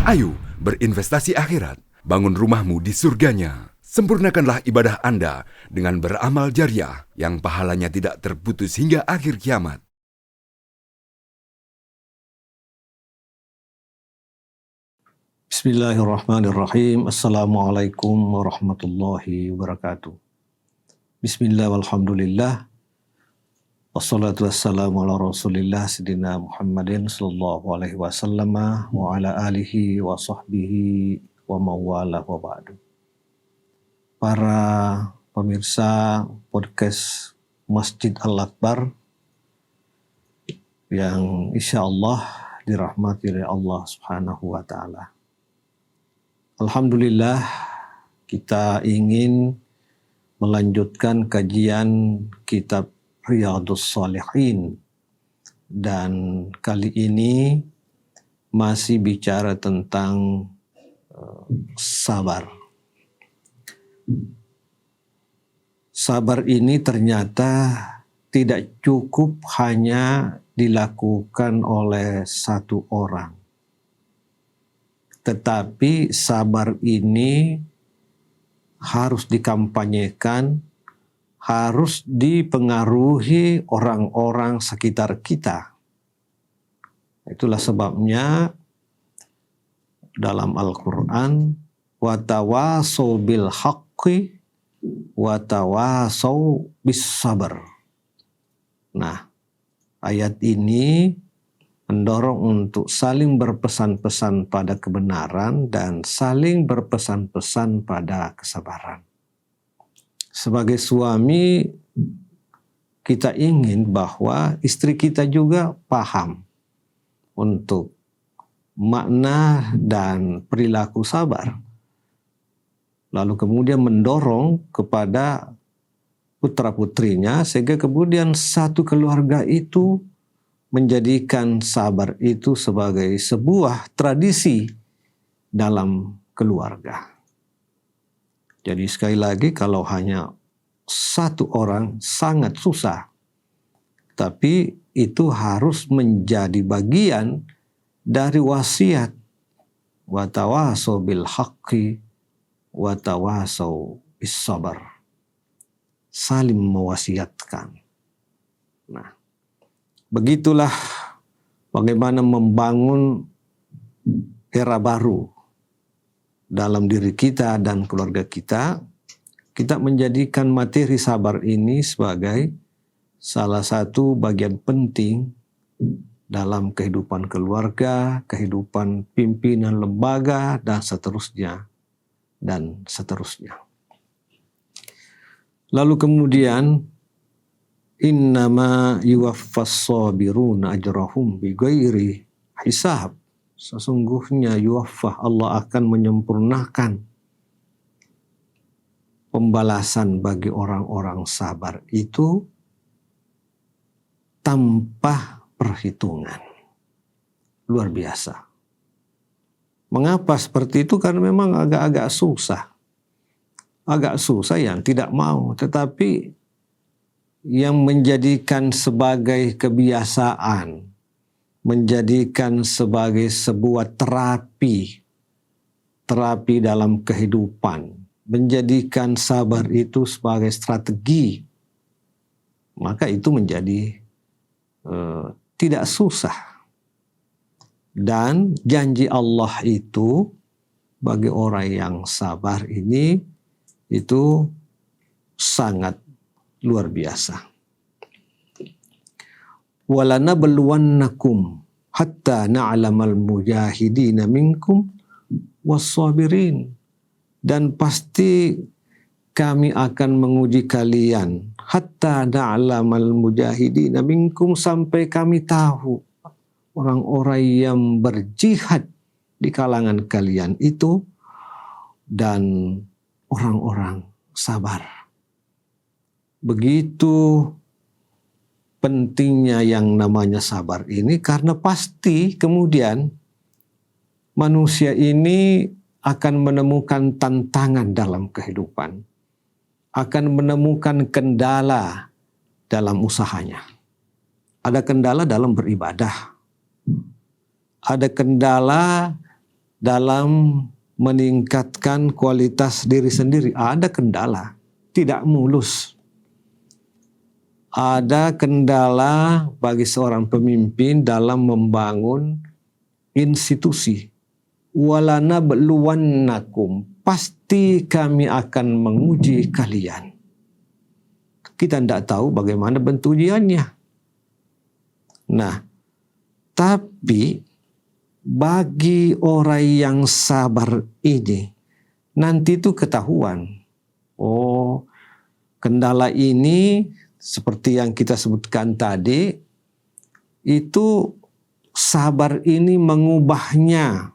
Ayo berinvestasi akhirat, bangun rumahmu di surganya. Sempurnakanlah ibadah Anda dengan beramal jariah yang pahalanya tidak terputus hingga akhir kiamat. Bismillahirrahmanirrahim. Assalamualaikum warahmatullahi wabarakatuh. Bismillah walhamdulillah. Wassalatu wassalamu ala rasulillah Sayyidina Muhammadin sallallahu alaihi wasallam wa ala alihi wa sahbihi wa mawala wa ba'du. Para pemirsa podcast Masjid Al-Akbar yang insya Allah dirahmati oleh Allah Subhanahu wa ta'ala. Alhamdulillah, kita ingin melanjutkan kajian kitab Riyadhus Shalihin, dan kali ini masih bicara tentang sabar. Sabar ini ternyata tidak cukup hanya dilakukan oleh satu orang, tetapi sabar ini harus dikampanyekan, harus dipengaruhi orang-orang sekitar kita. Itulah sebabnya dalam Al-Quran, watawasau bil haqqi watawasau bis sabar. Nah, ayat ini mendorong untuk saling berpesan-pesan pada kebenaran dan saling berpesan-pesan pada kesabaran. Sebagai suami, kita ingin bahwa istri kita juga paham untuk makna dan perilaku sabar. Lalu kemudian mendorong kepada putra-putrinya sehingga kemudian satu keluarga itu menjadikan sabar itu sebagai sebuah tradisi dalam keluarga. Jadi sekali lagi, kalau hanya satu orang sangat susah. Tapi itu harus menjadi bagian dari wasiat. Watawasau bil haqqi watawasau bis sabar. Saling mewasiatkan. Nah, begitulah bagaimana membangun era baru dalam diri kita dan keluarga kita. Kita menjadikan materi sabar ini sebagai salah satu bagian penting dalam kehidupan keluarga, kehidupan pimpinan lembaga, dan seterusnya. Lalu kemudian, innama yuwaffas sabiruna ajrahum bighairi hisab. Sesungguhnya yuwaffah, Allah akan menyempurnakan pembalasan bagi orang-orang sabar itu tanpa perhitungan. Luar biasa. Mengapa seperti itu? Karena memang agak-agak susah. Agak susah yang tidak mau. Tetapi yang menjadikan sebagai kebiasaan, menjadikan sebagai sebuah terapi dalam kehidupan, menjadikan sabar itu sebagai strategi, maka itu menjadi tidak susah. Dan janji Allah itu bagi orang yang sabar ini itu sangat luar biasa. Walanabluwannakum hatta na'lamal mujahidina minkum was-sabirin. Dan pasti kami akan menguji kalian hatta na'lamal mujahidina minkum, sampai kami tahu orang-orang yang berjihad di kalangan kalian itu dan orang-orang sabar. Begitu pentingnya yang namanya sabar ini, karena pasti kemudian manusia ini akan menemukan tantangan dalam kehidupan, akan menemukan kendala dalam usahanya. Ada kendala dalam beribadah, ada kendala dalam meningkatkan kualitas diri sendiri. Ada kendala, tidak mulus. Ada kendala bagi seorang pemimpin dalam membangun institusi. Walana beluwannakum, pasti kami akan menguji kalian. Kita tidak tahu bagaimana bentuk ujiannya. Nah, tapi bagi orang yang sabar ini, nanti itu ketahuan. Oh, kendala ini seperti yang kita sebutkan tadi, itu sabar ini mengubahnya.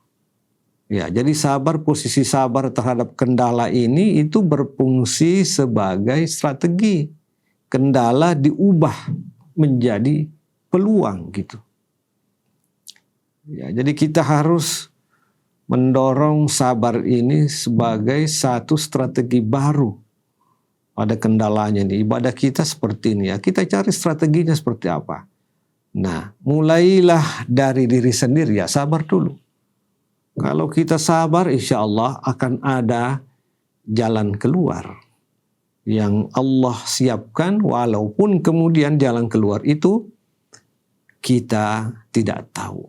Ya, jadi posisi sabar terhadap kendala ini itu berfungsi sebagai strategi. Kendala diubah menjadi peluang gitu. Ya, jadi kita harus mendorong sabar ini sebagai satu strategi baru pada kendalanya nih. Ibadah kita seperti ini ya. Kita cari strateginya seperti apa. Nah, mulailah dari diri sendiri ya, sabar dulu. Kalau kita sabar, insya Allah akan ada jalan keluar yang Allah siapkan, walaupun kemudian jalan keluar itu kita tidak tahu.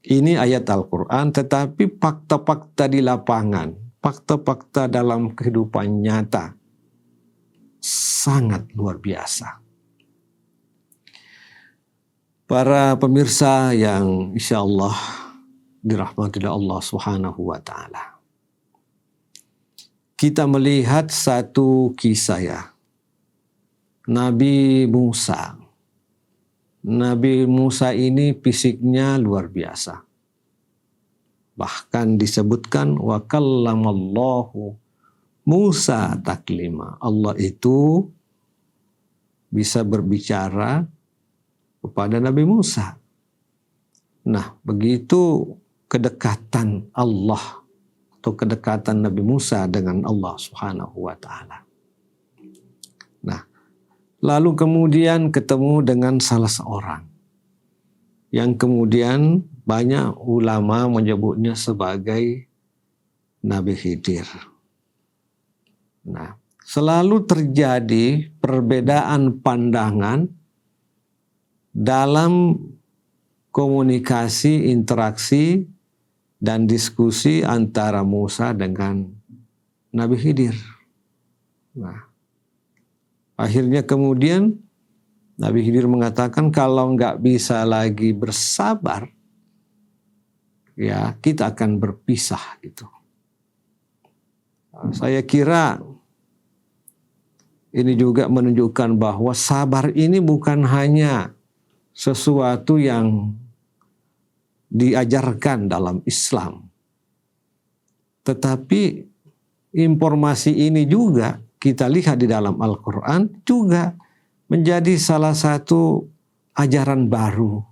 Ini ayat Al-Quran, tetapi fakta-fakta di lapangan, fakta-fakta dalam kehidupan nyata sangat luar biasa. Para pemirsa yang insya Allah dirahmati Allah Subhanahu wa Ta'ala. Kita melihat satu kisah ya. Nabi Musa. Nabi Musa ini fisiknya luar biasa. Bahkan disebutkan wa kallamallahu Musa taklima. Allah itu bisa berbicara kepada Nabi Musa. Nah, begitu kedekatan Allah atau kedekatan Nabi Musa dengan Allah Subhanahu wa Ta'ala. Nah, lalu kemudian ketemu dengan salah seorang yang kemudian banyak ulama menyebutnya sebagai Nabi Khidir. Nah, selalu terjadi perbedaan pandangan dalam komunikasi, interaksi, dan diskusi antara Musa dengan Nabi Khidir. Nah, akhirnya kemudian Nabi Khidir mengatakan kalau nggak bisa lagi bersabar, ya kita akan berpisah gitu. Saya kira ini juga menunjukkan bahwa sabar ini bukan hanya sesuatu yang diajarkan dalam Islam. Tetapi informasi ini juga kita lihat di dalam Al-Quran juga menjadi salah satu ajaran baru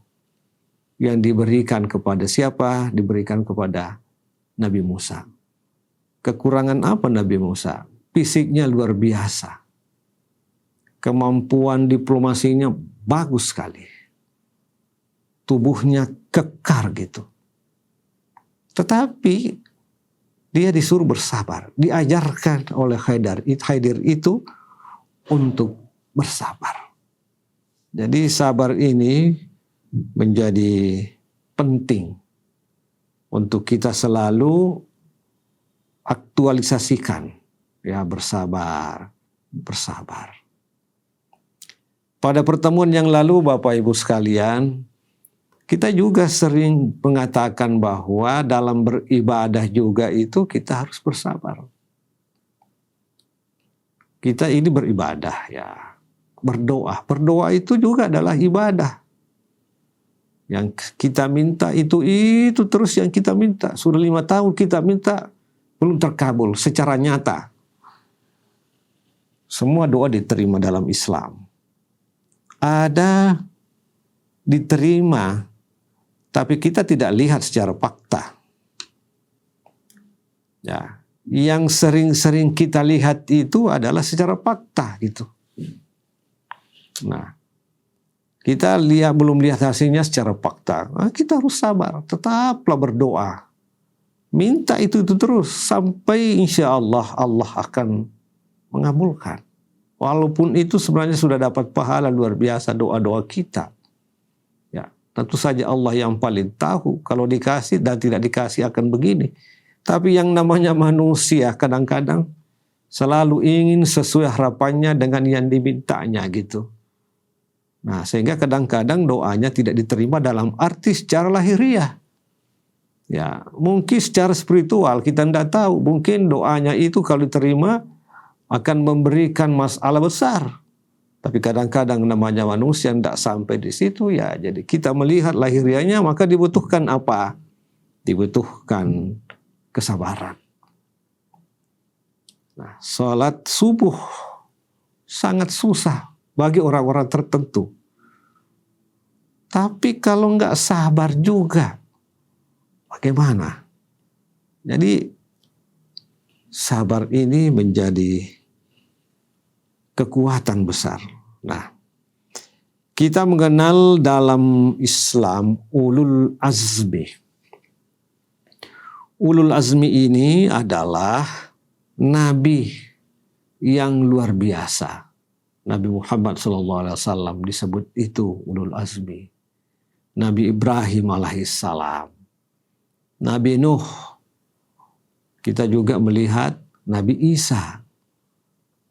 yang diberikan kepada siapa? Diberikan kepada Nabi Musa. Kekurangan apa Nabi Musa? Fisiknya luar biasa. Kemampuan diplomasinya bagus sekali. Tubuhnya kekar gitu. Tetapi dia disuruh bersabar. Diajarkan oleh Khidir itu untuk bersabar. Jadi sabar ini menjadi penting untuk kita selalu aktualisasikan. Ya, bersabar. Pada pertemuan yang lalu Bapak Ibu sekalian, kita juga sering mengatakan bahwa dalam beribadah juga itu kita harus bersabar. Kita ini beribadah ya, berdoa. Berdoa itu juga adalah ibadah. Yang kita minta itu terus yang kita minta. Sudah 5 tahun kita minta, belum terkabul secara nyata. Semua doa diterima dalam Islam. Ada diterima, tapi kita tidak lihat secara fakta. Ya, yang sering-sering kita lihat itu adalah secara fakta gitu. Nah, kita belum lihat hasilnya secara fakta. Nah, kita harus sabar, tetaplah berdoa. Minta itu terus sampai insya Allah Allah akan mengabulkan. Walaupun itu sebenarnya sudah dapat pahala luar biasa doa-doa kita. Ya, tentu saja Allah yang paling tahu kalau dikasih dan tidak dikasih akan begini. Tapi yang namanya manusia kadang-kadang selalu ingin sesuai harapannya dengan yang dimintanya gitu. Nah, sehingga kadang-kadang doanya tidak diterima dalam arti secara lahiriah. Ya, mungkin secara spiritual kita tidak tahu. Mungkin doanya itu kalau diterima akan memberikan masalah besar. Tapi kadang-kadang namanya manusia tidak sampai di situ ya. Jadi kita melihat lahiriahnya maka dibutuhkan apa? Dibutuhkan kesabaran. Nah, sholat subuh sangat susah bagi orang-orang tertentu. Tapi kalau nggak sabar juga, bagaimana? Jadi sabar ini menjadi kekuatan besar. Nah, kita mengenal dalam Islam ulul azmi. Ulul azmi ini adalah nabi yang luar biasa. Nabi Muhammad SAW disebut itu ulul azmi. Nabi Ibrahim alaihissalam. Nabi Nuh. Kita juga melihat Nabi Isa.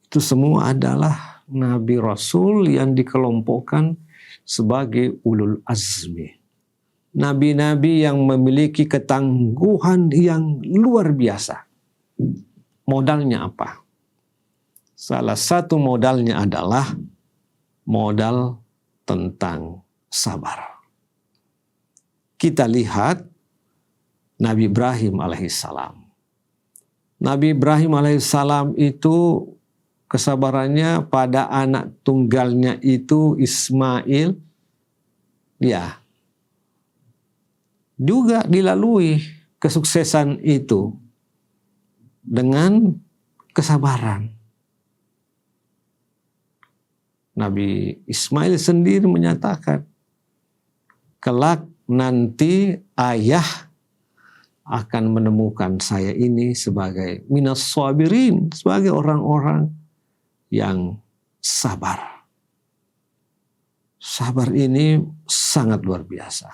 Itu semua adalah Nabi Rasul yang dikelompokkan sebagai ulul azmi. Nabi-nabi yang memiliki ketangguhan yang luar biasa. Modalnya apa? Salah satu modalnya adalah modal tentang sabar. Kita lihat Nabi Ibrahim alaihissalam. Nabi Ibrahim alaihissalam itu kesabarannya pada anak tunggalnya itu Ismail, ya, juga dilalui kesuksesan itu dengan kesabaran. Nabi Ismail sendiri menyatakan, kelak nanti ayah akan menemukan saya ini sebagai minas sabirin, sebagai orang-orang yang sabar. Sabar ini sangat luar biasa.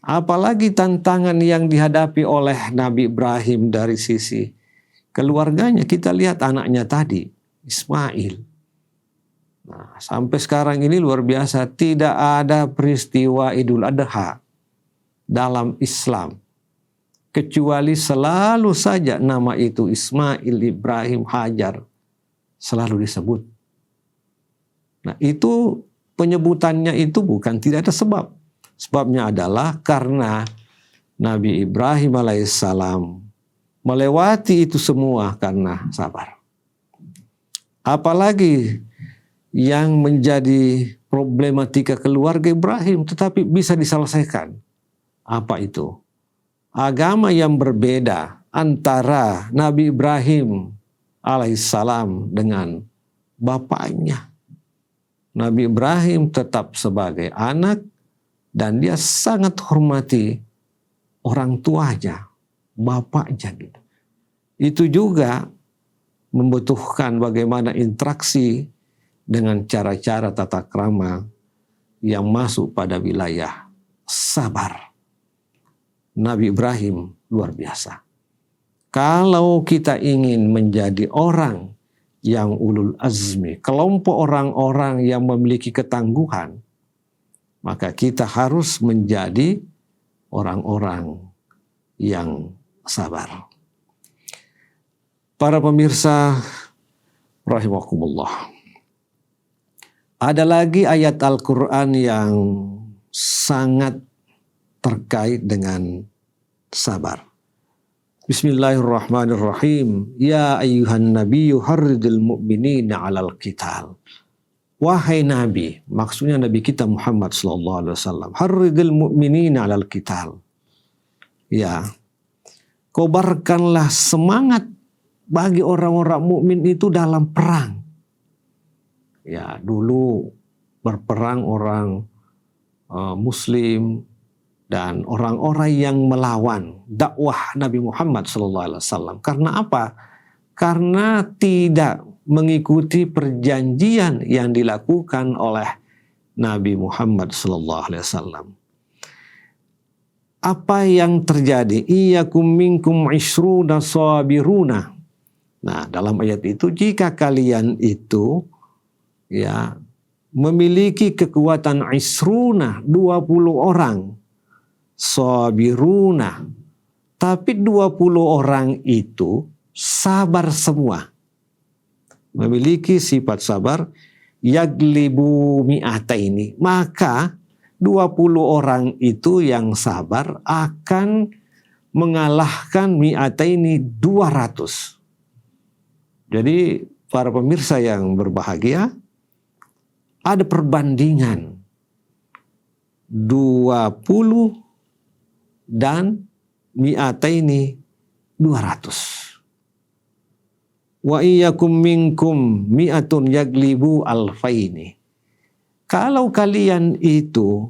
Apalagi tantangan yang dihadapi oleh Nabi Ibrahim dari sisi keluarganya. Kita lihat anaknya tadi, Ismail. Nah, sampai sekarang ini luar biasa. Tidak ada peristiwa Idul Adha dalam Islam. Kecuali selalu saja nama itu Ismail, Ibrahim, Hajar selalu disebut. Nah, itu penyebutannya itu bukan tidak ada sebab. Sebabnya adalah karena Nabi Ibrahim alaihissalam melewati itu semua karena sabar. Apalagi yang menjadi problematika keluarga Ibrahim tetapi bisa diselesaikan. Apa itu? Agama yang berbeda antara Nabi Ibrahim alaihissalam dengan bapaknya. Nabi Ibrahim tetap sebagai anak dan dia sangat hormati orang tuanya, bapaknya gitu. Itu juga membutuhkan bagaimana interaksi dengan cara-cara tata krama yang masuk pada wilayah sabar. Nabi Ibrahim luar biasa. Kalau kita ingin menjadi orang yang ulul azmi, kelompok orang-orang yang memiliki ketangguhan, maka kita harus menjadi orang-orang yang sabar. Para pemirsa rahimakumullah. Ada lagi ayat Al-Quran yang sangat terkait dengan sabar. Bismillahirrahmanirrahim. Ya ayyuhan nabiyyu harridil mu'minina 'alal qital. Wahai Nabi, maksudnya Nabi kita Muhammad SAW. Harridil mu'minina 'alal qital. Ya, kobarkanlah semangat bagi orang-orang mukmin itu dalam perang. Ya, dulu berperang orang Muslim dan orang-orang yang melawan dakwah Nabi Muhammad SAW. Karena apa? Karena tidak mengikuti perjanjian yang dilakukan oleh Nabi Muhammad SAW. Apa yang terjadi? Iyakum minkum ishruna sabiruna. Nah, dalam ayat itu, jika kalian itu ya memiliki kekuatan isruna, 20 orang, sabiruna, tapi 20 orang itu sabar semua, memiliki sifat sabar, yaglibu mi'ataini, maka 20 orang itu yang sabar akan mengalahkan mi'ataini 200. Jadi para pemirsa yang berbahagia, ada perbandingan 20 dan mi'ataini 200. Wa iyyakum minkum mi'atun yaglibu alfaini. Kalau kalian itu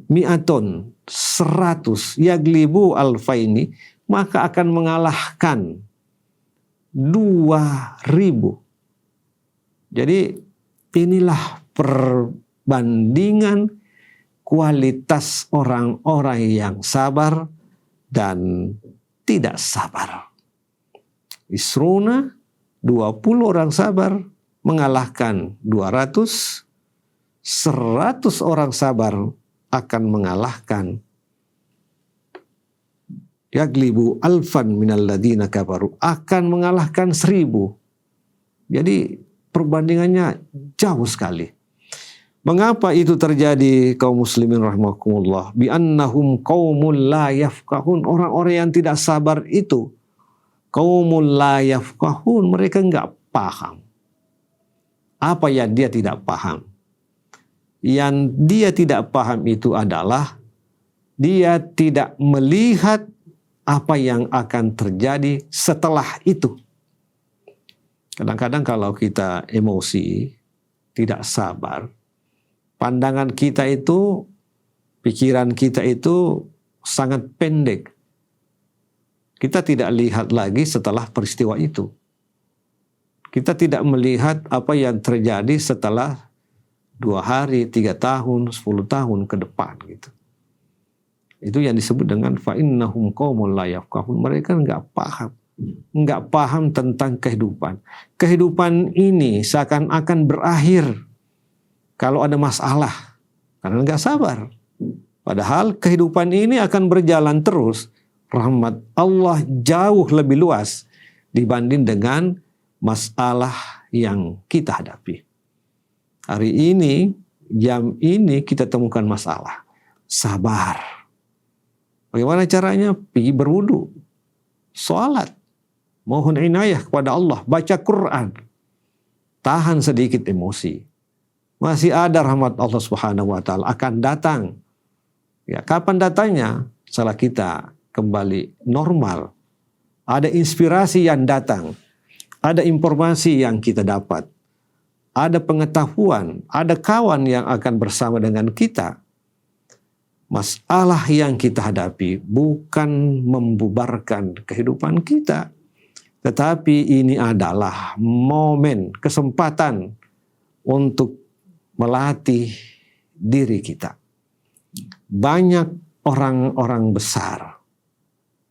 mi'atun 100 yaglibu alfaini, maka akan mengalahkan 2.000. Jadi inilah perbandingan kualitas orang-orang yang sabar dan tidak sabar. Isruna, 20 orang sabar mengalahkan 200, 100 orang sabar akan mengalahkan yaglibu alfan minal ladina kafaru, akan mengalahkan 1.000. Jadi perbandingannya jauh sekali. Mengapa itu terjadi, kaum muslimin rahimakumullah? Bi annahum qaumul la yafqahun. Orang-orang yang tidak sabar itu qaumul la yafqahun, mereka enggak paham. Apa yang dia tidak paham? Yang dia tidak paham itu adalah dia tidak melihat apa yang akan terjadi setelah itu. Kadang-kadang kalau kita emosi, tidak sabar, pandangan kita itu, pikiran kita itu sangat pendek. Kita tidak lihat lagi setelah peristiwa itu. Kita tidak melihat apa yang terjadi setelah 2 hari, 3 tahun, 10 tahun ke depan gitu. Itu yang disebut dengan fa'innahum qaumul la yafqahun. Mereka enggak paham tentang kehidupan. Kehidupan ini seakan-akan berakhir kalau ada masalah, karena enggak sabar. Padahal kehidupan ini akan berjalan terus. Rahmat Allah jauh lebih luas dibanding dengan masalah yang kita hadapi. Hari ini, jam ini kita temukan masalah. Sabar. Bagaimana caranya? Pergi berwudu, sholat, mohon inayah kepada Allah, baca Quran, tahan sedikit emosi. Masih ada rahmat Allah Subhanahu wa taala akan datang. Ya, kapan datangnya? Setelah kita kembali normal. Ada inspirasi yang datang, ada informasi yang kita dapat, ada pengetahuan, ada kawan yang akan bersama dengan kita. Masalah yang kita hadapi bukan membubarkan kehidupan kita, tetapi ini adalah momen, kesempatan untuk melatih diri kita. Banyak orang-orang besar,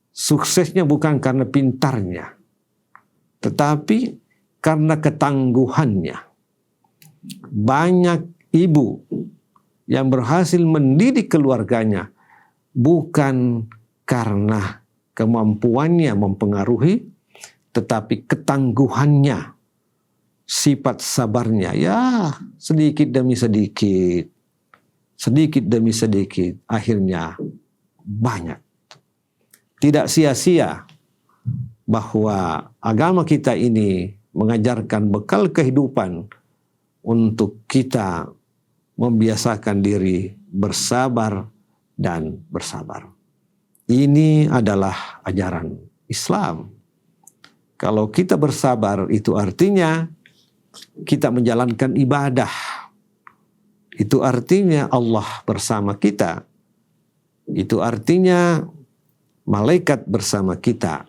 suksesnya bukan karena pintarnya, tetapi karena ketangguhannya. Banyak ibu yang berhasil mendidik keluarganya bukan karena kemampuannya mempengaruhi, tetapi ketangguhannya, sifat sabarnya. Ya, sedikit demi sedikit, akhirnya banyak. Tidak sia-sia bahwa agama kita ini mengajarkan bekal kehidupan untuk kita membiasakan diri bersabar dan bersabar. Ini adalah ajaran Islam. Kalau kita bersabar itu artinya kita menjalankan ibadah. Itu artinya Allah bersama kita. Itu artinya malaikat bersama kita.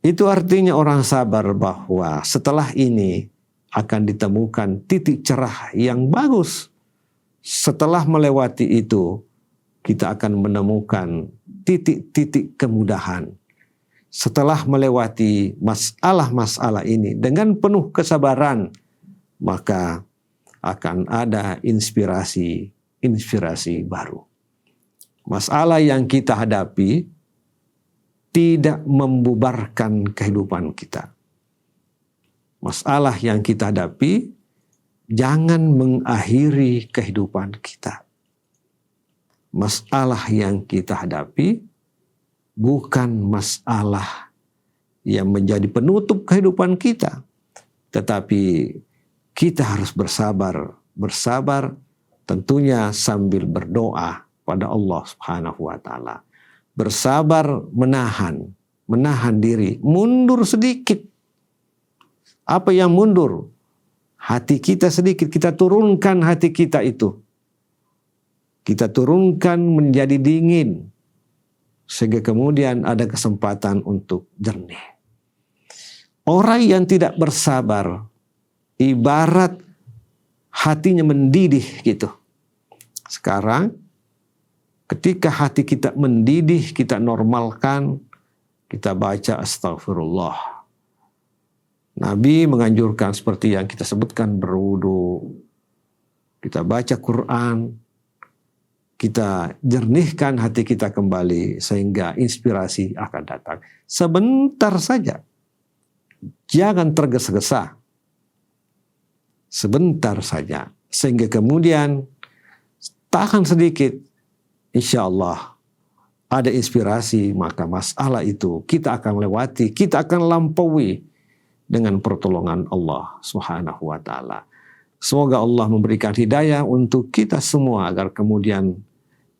Itu artinya orang sabar bahwa setelah ini akan ditemukan titik cerah yang bagus. Setelah melewati itu, kita akan menemukan titik-titik kemudahan. Setelah melewati masalah-masalah ini dengan penuh kesabaran, maka akan ada inspirasi baru. Masalah yang kita hadapi tidak membubarkan kehidupan kita. Masalah yang kita hadapi jangan mengakhiri kehidupan kita. Masalah yang kita hadapi bukan masalah yang menjadi penutup kehidupan kita, tetapi kita harus bersabar tentunya sambil berdoa pada Allah Subhanahu wa taala. Bersabar menahan diri, mundur sedikit. Apa yang mundur? Hati kita sedikit, kita turunkan hati kita itu. Kita turunkan menjadi dingin, sehingga kemudian ada kesempatan untuk jernih. Orang yang tidak bersabar, ibarat hatinya mendidih gitu. Sekarang, ketika hati kita mendidih, kita normalkan, kita baca astagfirullah. Nabi menganjurkan seperti yang kita sebutkan, berwudu, kita baca Quran, kita jernihkan hati kita kembali sehingga inspirasi akan datang. Sebentar saja, jangan tergesa-gesa. Sebentar saja, sehingga kemudian tahan sedikit, insya Allah ada inspirasi, maka masalah itu kita akan lewati, kita akan lampaui dengan pertolongan Allah Subhanahu wa taala. Semoga Allah memberikan hidayah untuk kita semua agar kemudian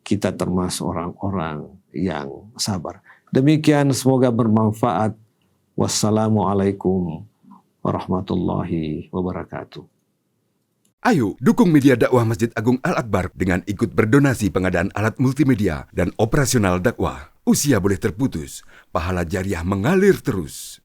kita termasuk orang-orang yang sabar. Demikian, semoga bermanfaat. Wassalamualaikum warahmatullahi wabarakatuh. Ayo dukung media dakwah Masjid Agung Al-Akbar dengan ikut berdonasi pengadaan alat multimedia dan operasional dakwah. Usia boleh terputus, pahala jariah mengalir terus.